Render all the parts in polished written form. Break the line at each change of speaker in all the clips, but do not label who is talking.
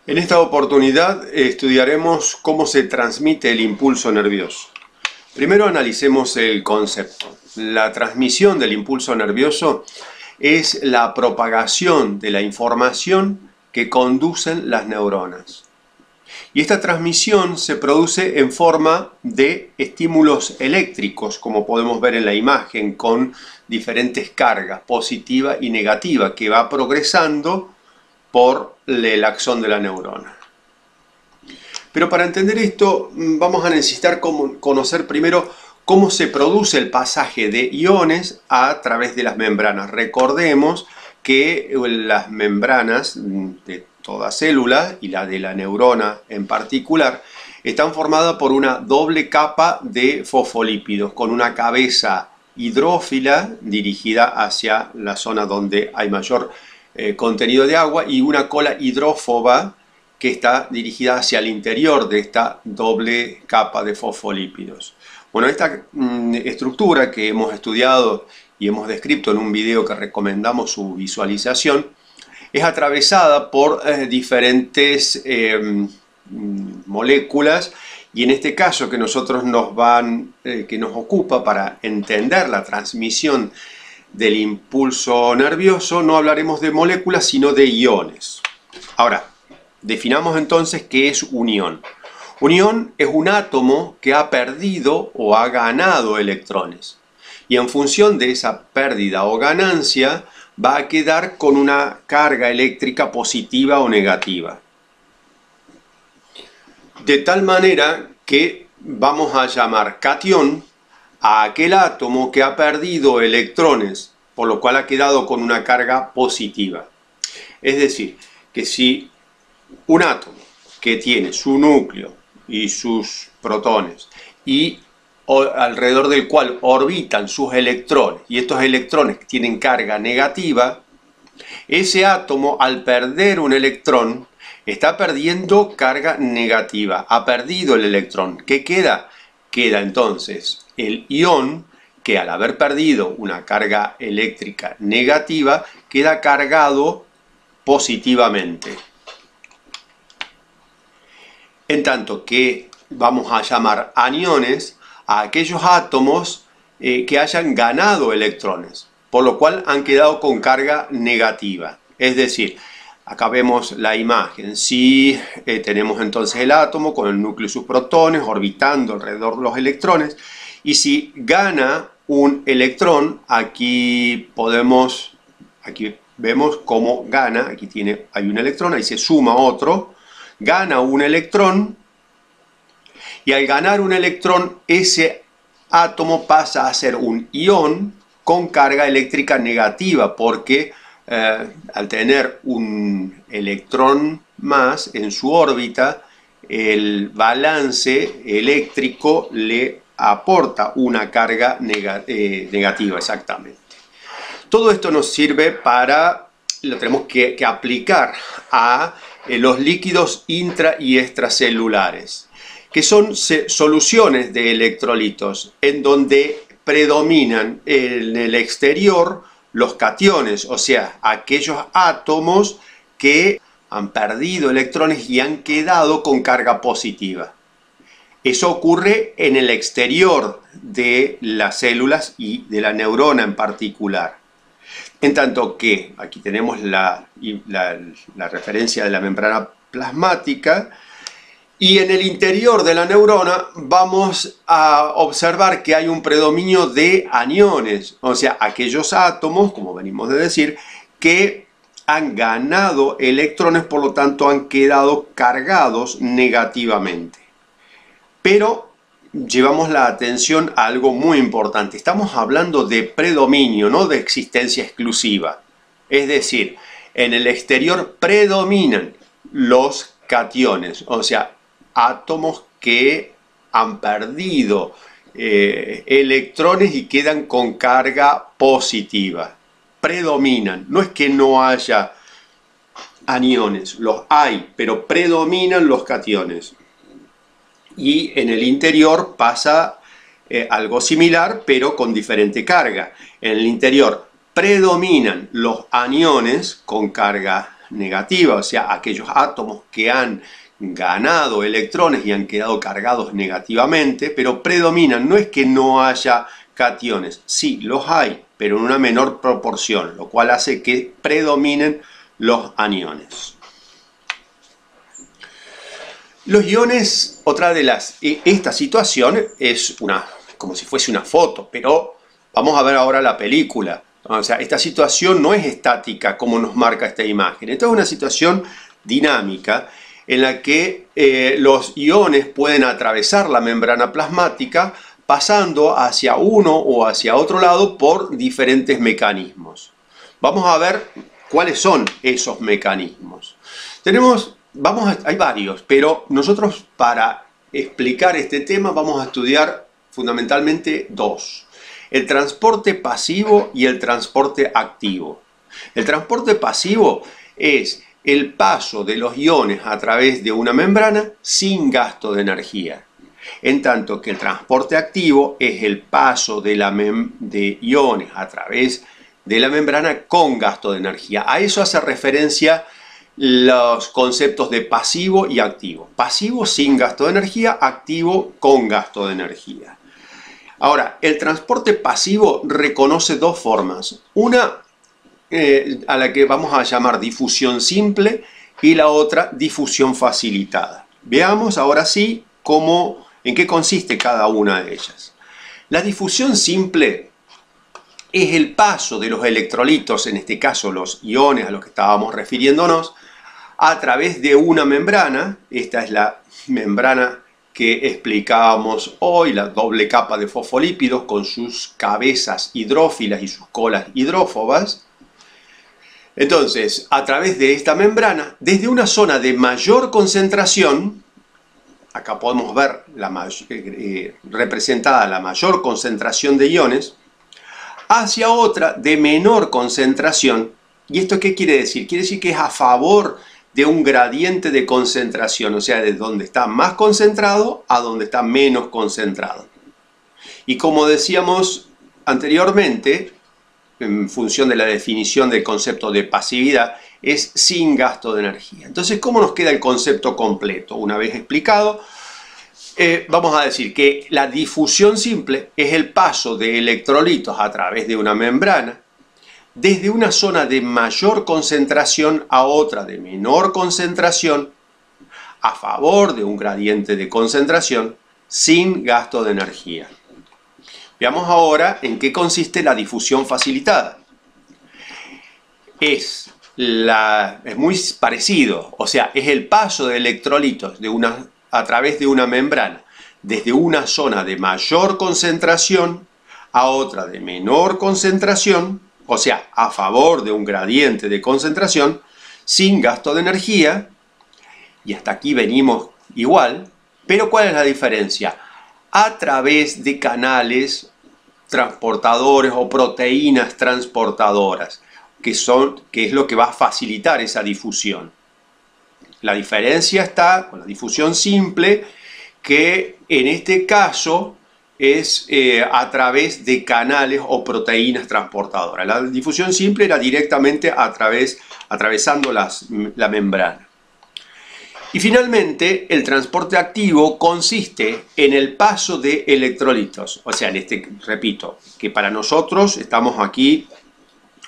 En esta oportunidad estudiaremos cómo se transmite el impulso nervioso. Primero analicemos el concepto. La transmisión del impulso nervioso es la propagación de la información que conducen las neuronas. Y esta transmisión se produce en forma de estímulos eléctricos, como podemos ver en la imagen, con diferentes cargas, positiva y negativa, que va progresando por el axón de la neurona. Pero para entender esto vamos a necesitar conocer primero cómo se produce el pasaje de iones a través de las membranas. Recordemos que las membranas de toda célula y la de la neurona en particular están formadas por una doble capa de fosfolípidos con una cabeza hidrófila dirigida hacia la zona donde hay mayor contenido de agua y una cola hidrófoba que está dirigida hacia el interior de esta doble capa de fosfolípidos. Bueno, esta estructura que hemos estudiado y hemos descrito en un video que recomendamos su visualización es atravesada por diferentes moléculas, y en este caso que nos ocupa para entender la transmisión del impulso nervioso, no hablaremos de moléculas sino de iones. Ahora, definamos entonces qué es un ion. Un ion es un átomo que ha perdido o ha ganado electrones, y en función de esa pérdida o ganancia va a quedar con una carga eléctrica positiva o negativa. De tal manera que vamos a llamar catión a aquel átomo que ha perdido electrones, por lo cual ha quedado con una carga positiva. Es decir, que si un átomo que tiene su núcleo y sus protones y alrededor del cual orbitan sus electrones, y estos electrones tienen carga negativa, ese átomo al perder un electrón está perdiendo carga negativa, ha perdido el electrón. ¿Qué queda? Queda entonces el ion que, al haber perdido una carga eléctrica negativa, queda cargado positivamente. En tanto que vamos a llamar aniones a aquellos átomos que hayan ganado electrones, por lo cual han quedado con carga negativa. Es decir, acá vemos la imagen. Si tenemos entonces el átomo con el núcleo y sus protones orbitando alrededor de los electrones, y si gana un electrón, aquí vemos cómo gana. Aquí hay un electrón, ahí se suma otro, gana un electrón, y al ganar un electrón ese átomo pasa a ser un ion con carga eléctrica negativa, porque al tener un electrón más en su órbita, el balance eléctrico le aporta una carga negativa, exactamente. Todo esto nos sirve lo tenemos que aplicar a los líquidos intra y extracelulares, que son soluciones de electrolitos en donde predominan en el exterior los cationes, o sea, aquellos átomos que han perdido electrones y han quedado con carga positiva. Eso ocurre en el exterior de las células y de la neurona en particular. En tanto que aquí tenemos la referencia de la membrana plasmática, y en el interior de la neurona vamos a observar que hay un predominio de aniones, o sea, aquellos átomos, como venimos de decir, que han ganado electrones, por lo tanto han quedado cargados negativamente. Pero llevamos la atención a algo muy importante. Estamos hablando de predominio, no de existencia exclusiva. Es decir, en el exterior predominan los cationes, o sea, átomos que han perdido electrones y quedan con carga positiva. Predominan. No es que no haya aniones, los hay, pero predominan los cationes. Y en el interior pasa algo similar, pero con diferente carga. En el interior predominan los aniones con carga negativa, o sea, aquellos átomos que han ganado electrones y han quedado cargados negativamente, pero predominan. No es que no haya cationes, sí, los hay, pero en una menor proporción, lo cual hace que predominen los aniones. Los iones, esta situación es como si fuese una foto, pero vamos a ver ahora la película. O sea, esta situación no es estática como nos marca esta imagen. Esta es una situación dinámica en la que los iones pueden atravesar la membrana plasmática pasando hacia uno o hacia otro lado por diferentes mecanismos. Vamos a ver cuáles son esos mecanismos. Hay varios, pero nosotros para explicar este tema vamos a estudiar fundamentalmente dos: el transporte pasivo y el transporte activo. El transporte pasivo es el paso de los iones a través de una membrana sin gasto de energía, en tanto que el transporte activo es el paso de iones a través de la membrana con gasto de energía. A eso hace referencia los conceptos de pasivo y activo. Pasivo sin gasto de energía, activo con gasto de energía. Ahora, el transporte pasivo reconoce dos formas. Una a la que vamos a llamar difusión simple y la otra difusión facilitada. Veamos ahora sí en qué consiste cada una de ellas. La difusión simple es el paso de los electrolitos, en este caso los iones a los que estábamos refiriéndonos, a través de una membrana. Esta es la membrana que explicábamos hoy, la doble capa de fosfolípidos con sus cabezas hidrófilas y sus colas hidrófobas. Entonces, a través de esta membrana, desde una zona de mayor concentración, acá podemos ver representada la mayor concentración de iones, hacia otra de menor concentración. ¿Y esto qué quiere decir? Quiere decir que es a favor de un gradiente de concentración, o sea, de donde está más concentrado a donde está menos concentrado. Y como decíamos anteriormente, en función de la definición del concepto de pasividad, es sin gasto de energía. Entonces, ¿cómo nos queda el concepto completo? Una vez explicado, vamos a decir que la difusión simple es el paso de electrolitos a través de una membrana desde una zona de mayor concentración a otra de menor concentración a favor de un gradiente de concentración sin gasto de energía. Veamos ahora en qué consiste la difusión facilitada. Es muy parecido, o sea, es el paso de electrolitos a través de una membrana desde una zona de mayor concentración a otra de menor concentración, o sea, a favor de un gradiente de concentración sin gasto de energía, y hasta aquí venimos igual, pero ¿cuál es la diferencia? A través de canales transportadores o proteínas transportadoras, que es lo que va a facilitar esa difusión. La diferencia está con la difusión simple, que en este caso es a través de canales o proteínas transportadoras. La difusión simple era directamente atravesando la membrana. Y finalmente, el transporte activo consiste en el paso de electrolitos. O sea, repito, que para nosotros estamos aquí,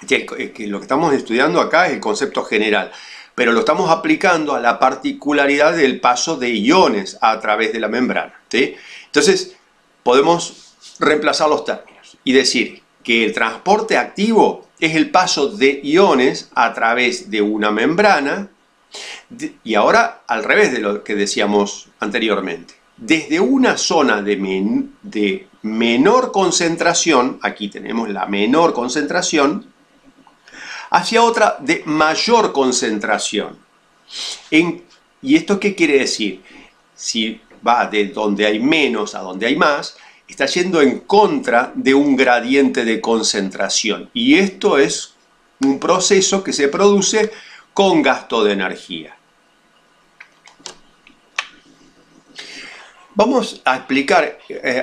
que lo que estamos estudiando acá es el concepto general, pero lo estamos aplicando a la particularidad del paso de iones a través de la membrana, ¿sí? Entonces, podemos reemplazar los términos y decir que el transporte activo es el paso de iones a través de una membrana. Y ahora al revés de lo que decíamos anteriormente, desde una zona de menor concentración, aquí tenemos la menor concentración, hacia otra de mayor concentración. ¿Y esto qué quiere decir? Si va de donde hay menos a donde hay más, está yendo en contra de un gradiente de concentración, y esto es un proceso que se produce con gasto de energía. Vamos a explicar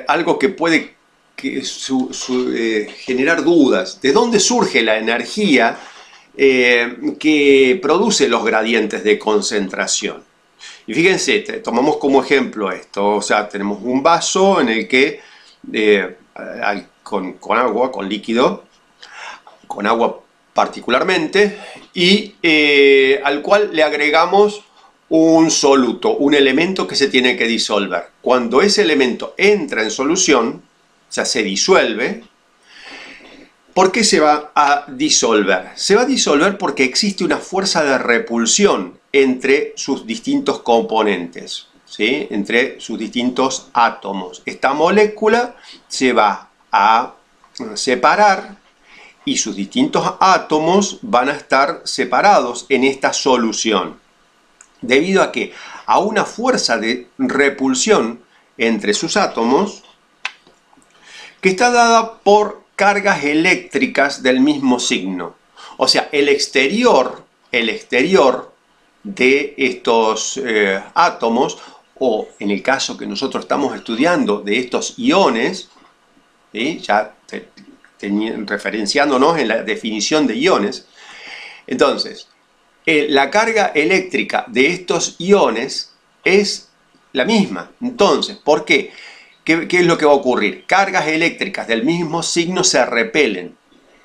algo que puede generar dudas. ¿De dónde surge la energía que produce los gradientes de concentración. Y fíjense, tomamos como ejemplo esto, o sea, tenemos un vaso en el que con agua, con líquido, con agua particularmente, y al cual le agregamos un soluto, un elemento que se tiene que disolver. Cuando ese elemento entra en solución, o sea, se disuelve. ¿Por qué se va a disolver? Se va a disolver porque existe una fuerza de repulsión entre sus distintos componentes, ¿sí? Entre sus distintos átomos. Esta molécula se va a separar y sus distintos átomos van a estar separados en esta solución. Debido a que a una fuerza de repulsión entre sus átomos que está dada por cargas eléctricas del mismo signo. O sea, el exterior de estos átomos, o en el caso que nosotros estamos estudiando de estos iones, ¿sí? Ya referenciándonos en la definición de iones, entonces, la carga eléctrica de estos iones es la misma. Entonces, ¿por qué? ¿Qué es lo que va a ocurrir? Cargas eléctricas del mismo signo se repelen.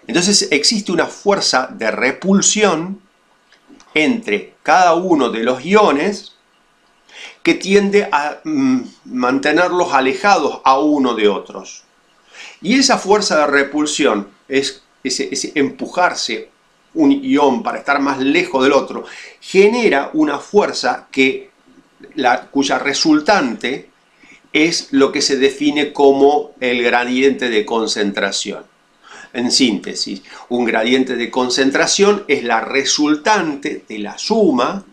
Entonces existe una fuerza de repulsión entre cada uno de los iones que tiende a mantenerlos alejados a uno de otros. Y esa fuerza de repulsión, ese empujarse un ion para estar más lejos del otro, genera una fuerza cuya resultante es lo que se define como el gradiente de concentración. En síntesis, un gradiente de concentración es la resultante de la suma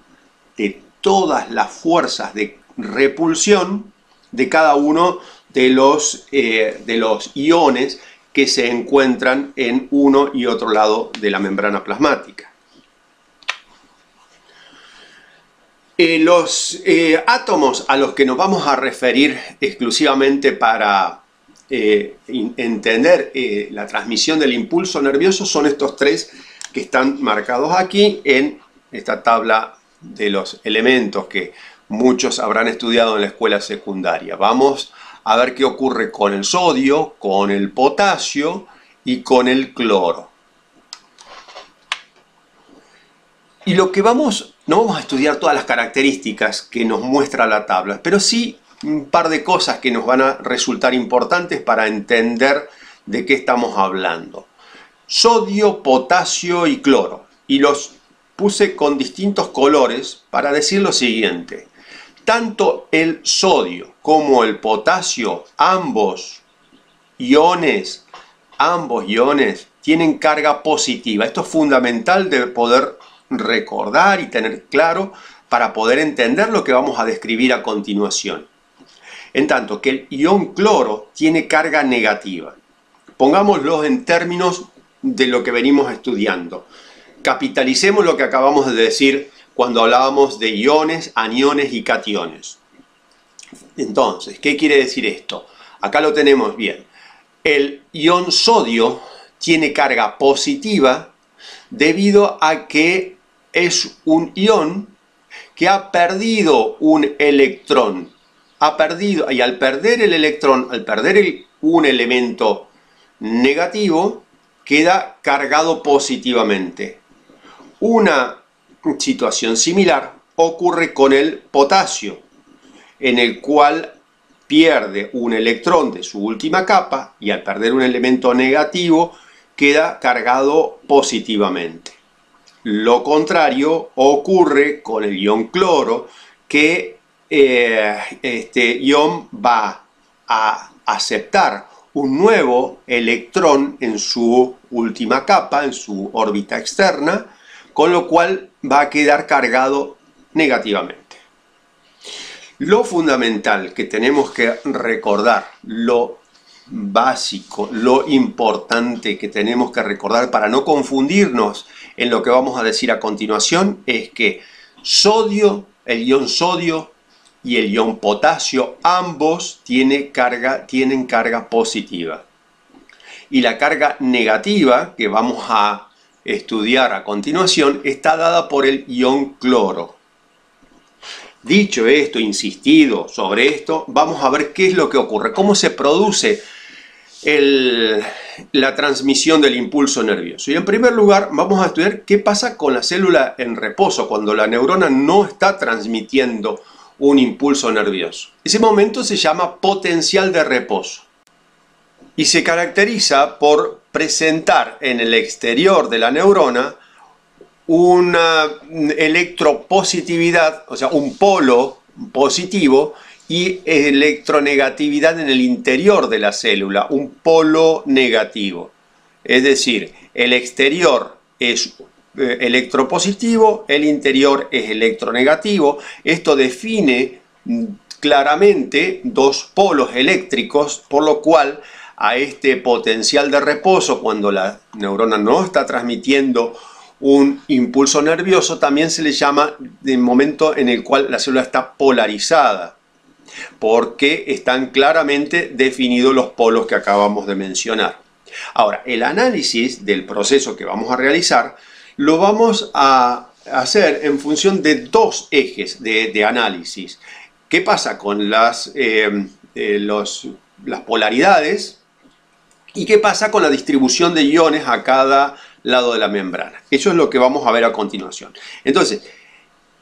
de todas las fuerzas de repulsión de cada uno de los iones que se encuentran en uno y otro lado de la membrana plasmática. Los átomos a los que nos vamos a referir exclusivamente para entender la transmisión del impulso nervioso son estos tres que están marcados aquí en esta tabla de los elementos que muchos habrán estudiado en la escuela secundaria. Vamos a ver qué ocurre con el sodio, con el potasio y con el cloro. Y lo que no vamos a estudiar todas las características que nos muestra la tabla, pero sí un par de cosas que nos van a resultar importantes para entender de qué estamos hablando. Sodio, potasio y cloro. Y los puse con distintos colores para decir lo siguiente. Tanto el sodio como el potasio, ambos iones tienen carga positiva. Esto es fundamental de poder recordar y tener claro para poder entender lo que vamos a describir a continuación. En tanto que el ion cloro tiene carga negativa. Pongámoslo en términos de lo que venimos estudiando. Capitalicemos lo que acabamos de decir cuando hablábamos de iones, aniones y cationes. Entonces, ¿qué quiere decir esto? Acá lo tenemos bien. El ion sodio tiene carga positiva debido a que es un ion que ha perdido un electrón. Y al perder el electrón, un elemento negativo, queda cargado positivamente. Una situación similar ocurre con el potasio, en el cual pierde un electrón de su última capa y al perder un elemento negativo queda cargado positivamente. Lo contrario ocurre con el ion cloro, que este ion va a aceptar un nuevo electrón en su última capa, en su órbita externa, con lo cual va a quedar cargado negativamente. Lo fundamental que tenemos que recordar, lo básico, lo importante que tenemos que recordar para no confundirnos en lo que vamos a decir a continuación, es que el ion sodio y el ion potasio, ambos tienen carga positiva. Y la carga negativa que vamos a estudiar a continuación está dada por el ion cloro. Dicho esto, insistido sobre esto, vamos a ver qué es lo que ocurre, cómo se produce la transmisión del impulso nervioso. Y en primer lugar vamos a estudiar qué pasa con la célula en reposo, cuando la neurona no está transmitiendo un impulso nervioso. Ese momento se llama potencial de reposo y se caracteriza por presentar en el exterior de la neurona una electropositividad, o sea, un polo positivo, y electronegatividad en el interior de la célula, un polo negativo. Es decir, el exterior es electropositivo, el interior es electronegativo. Esto define claramente dos polos eléctricos, por lo cual a este potencial de reposo, cuando la neurona no está transmitiendo un impulso nervioso, también se le llama el momento en el cual la célula está polarizada, porque están claramente definidos los polos que acabamos de mencionar. Ahora, el análisis del proceso que vamos a realizar lo vamos a hacer en función de dos ejes de análisis. ¿Qué pasa con las polaridades? ¿Y qué pasa con la distribución de iones a cada lado de la membrana? Eso es lo que vamos a ver a continuación. Entonces,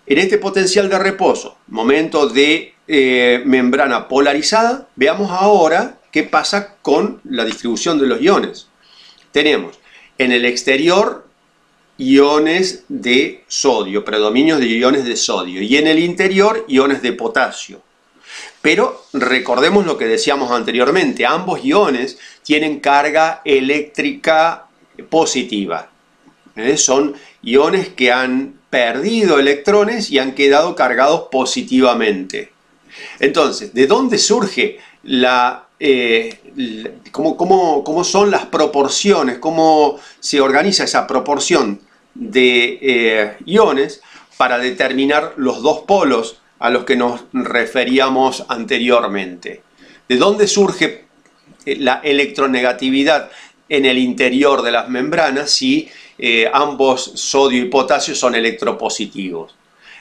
en este potencial de reposo, momento de membrana polarizada, veamos ahora qué pasa con la distribución de los iones. Tenemos en el exterior iones de sodio, predominios de iones de sodio, y en el interior iones de potasio. Pero recordemos lo que decíamos anteriormente, ambos iones tienen carga eléctrica positiva. Son iones que han perdido electrones y han quedado cargados positivamente. Entonces, ¿de dónde surge cómo son las proporciones, cómo se organiza esa proporción de iones para determinar los dos polos a los que nos referíamos anteriormente? ¿De dónde surge la electronegatividad en el interior de las membranas si ambos sodio y potasio son electropositivos?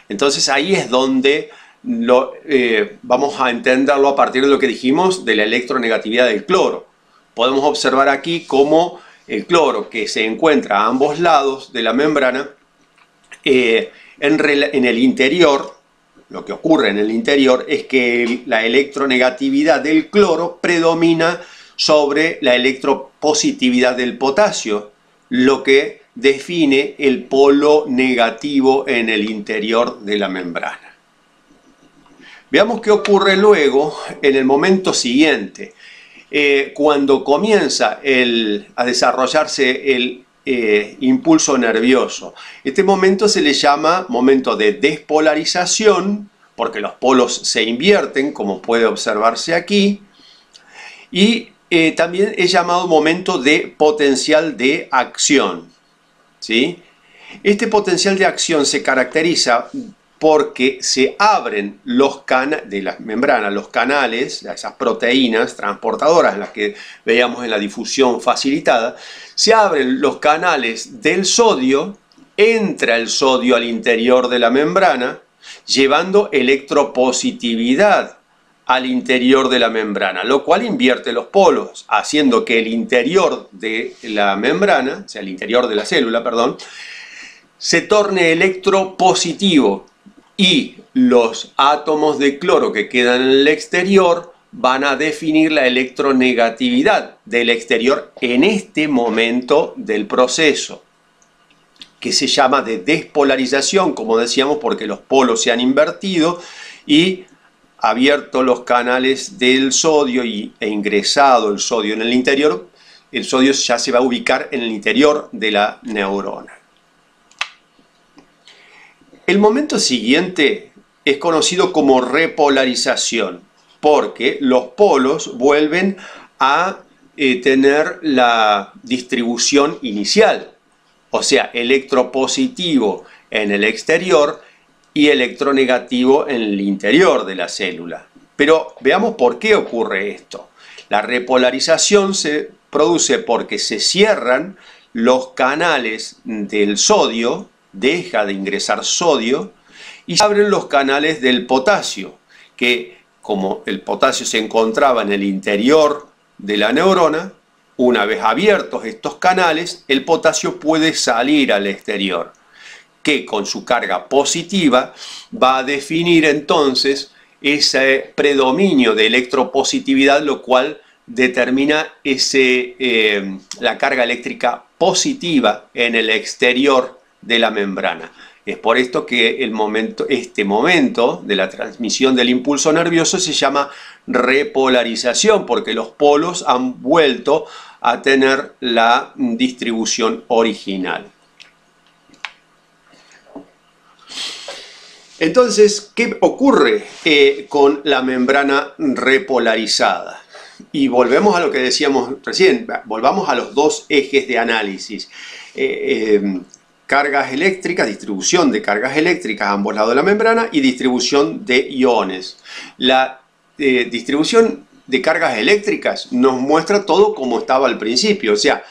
Entonces ahí es donde vamos a entenderlo a partir de lo que dijimos de la electronegatividad del cloro. Podemos observar aquí cómo el cloro, que se encuentra a ambos lados de la membrana, en el interior, lo que ocurre en el interior es que la electronegatividad del cloro predomina sobre la electropositividad del potasio, lo que define el polo negativo en el interior de la membrana. Veamos qué ocurre luego en el momento siguiente, cuando comienza a desarrollarse el impulso nervioso. Este momento se le llama momento de despolarización, porque los polos se invierten, como puede observarse aquí, y también es llamado momento de potencial de acción, ¿sí? Este potencial de acción se caracteriza porque se abren de las membranas, los canales, esas proteínas transportadoras, las que veíamos en la difusión facilitada, se abren los canales del sodio, entra el sodio al interior de la membrana, llevando electropositividad al interior de la membrana, lo cual invierte los polos, haciendo que el interior de la membrana, o sea, el interior de la célula, perdón, se torne electropositivo, y los átomos de cloro que quedan en el exterior van a definir la electronegatividad del exterior en este momento del proceso, que se llama de despolarización, como decíamos, porque los polos se han invertido y abierto los canales del sodio e ingresado el sodio en el interior, el sodio ya se va a ubicar en el interior de la neurona. El momento siguiente es conocido como repolarización, porque los polos vuelven a tener la distribución inicial, o sea, electropositivo en el exterior y electronegativo en el interior de la célula. Pero veamos por qué ocurre esto. La repolarización se produce porque se cierran los canales del sodio, deja de ingresar sodio, y se abren los canales del potasio, que como el potasio se encontraba en el interior de la neurona, una vez abiertos estos canales, el potasio puede salir al exterior, que con su carga positiva va a definir entonces ese predominio de electropositividad, lo cual determina la carga eléctrica positiva en el exterior de la membrana. Es por esto que este momento de la transmisión del impulso nervioso se llama repolarización, porque los polos han vuelto a tener la distribución original. Entonces, ¿qué ocurre con la membrana repolarizada? Y volvemos a lo que decíamos recién, volvamos a los dos ejes de análisis. Cargas eléctricas, distribución de cargas eléctricas a ambos lados de la membrana y distribución de iones. La distribución de cargas eléctricas nos muestra todo como estaba al principio, o sea,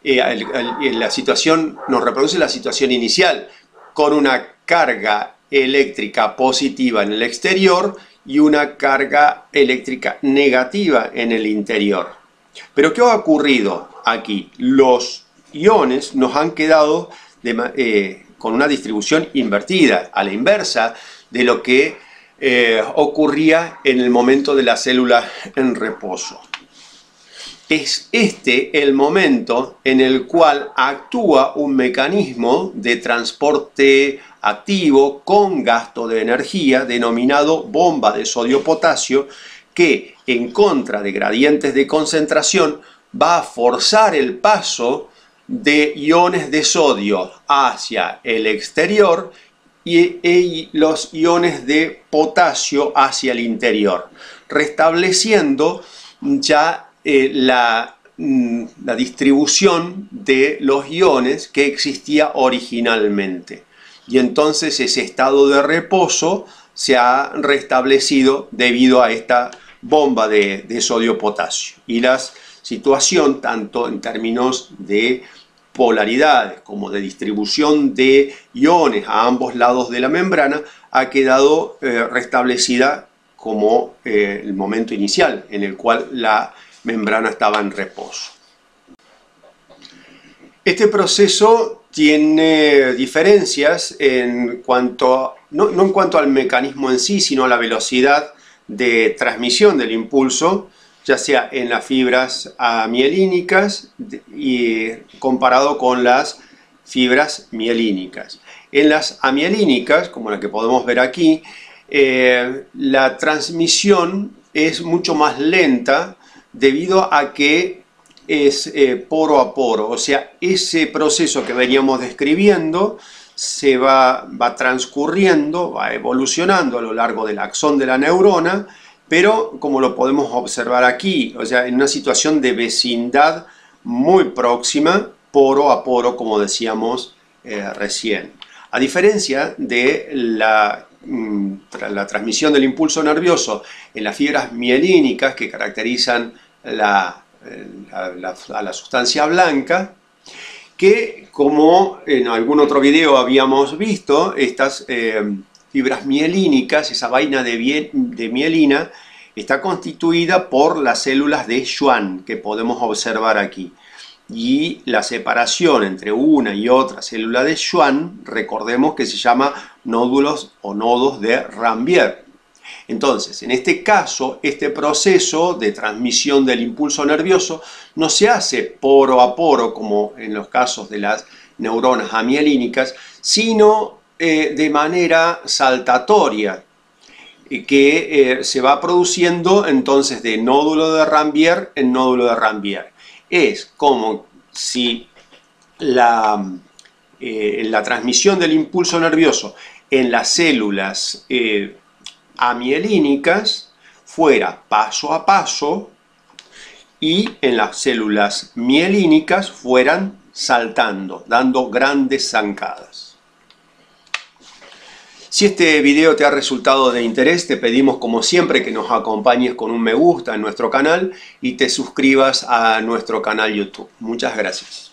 la situación nos reproduce la situación inicial con una carga eléctrica positiva en el exterior y una carga eléctrica negativa en el interior. Pero ¿qué ha ocurrido aquí? Los iones nos han quedado con una distribución invertida, a la inversa de lo que ocurría en el momento de la célula en reposo. Es este el momento en el cual actúa un mecanismo de transporte activo con gasto de energía denominado bomba de sodio-potasio, que en contra de gradientes de concentración va a forzar el paso de iones de sodio hacia el exterior y los iones de potasio hacia el interior, restableciendo ya la distribución de los iones que existía originalmente. Y entonces ese estado de reposo se ha restablecido debido a esta bomba de sodio-potasio. Y la situación, tanto en términos de polaridades como de distribución de iones a ambos lados de la membrana, ha quedado restablecida como el momento inicial en el cual la membrana estaba en reposo. Este proceso tiene diferencias en cuanto, no en cuanto al mecanismo en sí, sino a la velocidad de transmisión del impulso, ya sea en las fibras amielínicas y comparado con las fibras mielínicas. En las amielínicas, como la que podemos ver aquí, la transmisión es mucho más lenta debido a que es poro a poro, o sea, ese proceso que veníamos describiendo se va transcurriendo, va evolucionando a lo largo del axón de la neurona, pero como lo podemos observar aquí, o sea, en una situación de vecindad muy próxima, poro a poro, como decíamos recién. A diferencia de la transmisión del impulso nervioso en las fibras mielínicas que caracterizan a la sustancia blanca, que como en algún otro video habíamos visto, estas fibras mielínicas, esa vaina de mielina, está constituida por las células de Schwann que podemos observar aquí. Y la separación entre una y otra célula de Schwann, recordemos que se llama nódulos o nodos de Ranvier. Entonces, en este caso, este proceso de transmisión del impulso nervioso no se hace poro a poro como en los casos de las neuronas amielínicas, sino de manera saltatoria, que se va produciendo entonces de nódulo de Ranvier en nódulo de Ranvier. Es como si la transmisión del impulso nervioso en las células amielínicas fuera paso a paso y en las células mielínicas fueran saltando, dando grandes zancadas. Si este video te ha resultado de interés, te pedimos como siempre que nos acompañes con un me gusta en nuestro canal y te suscribas a nuestro canal YouTube. Muchas gracias.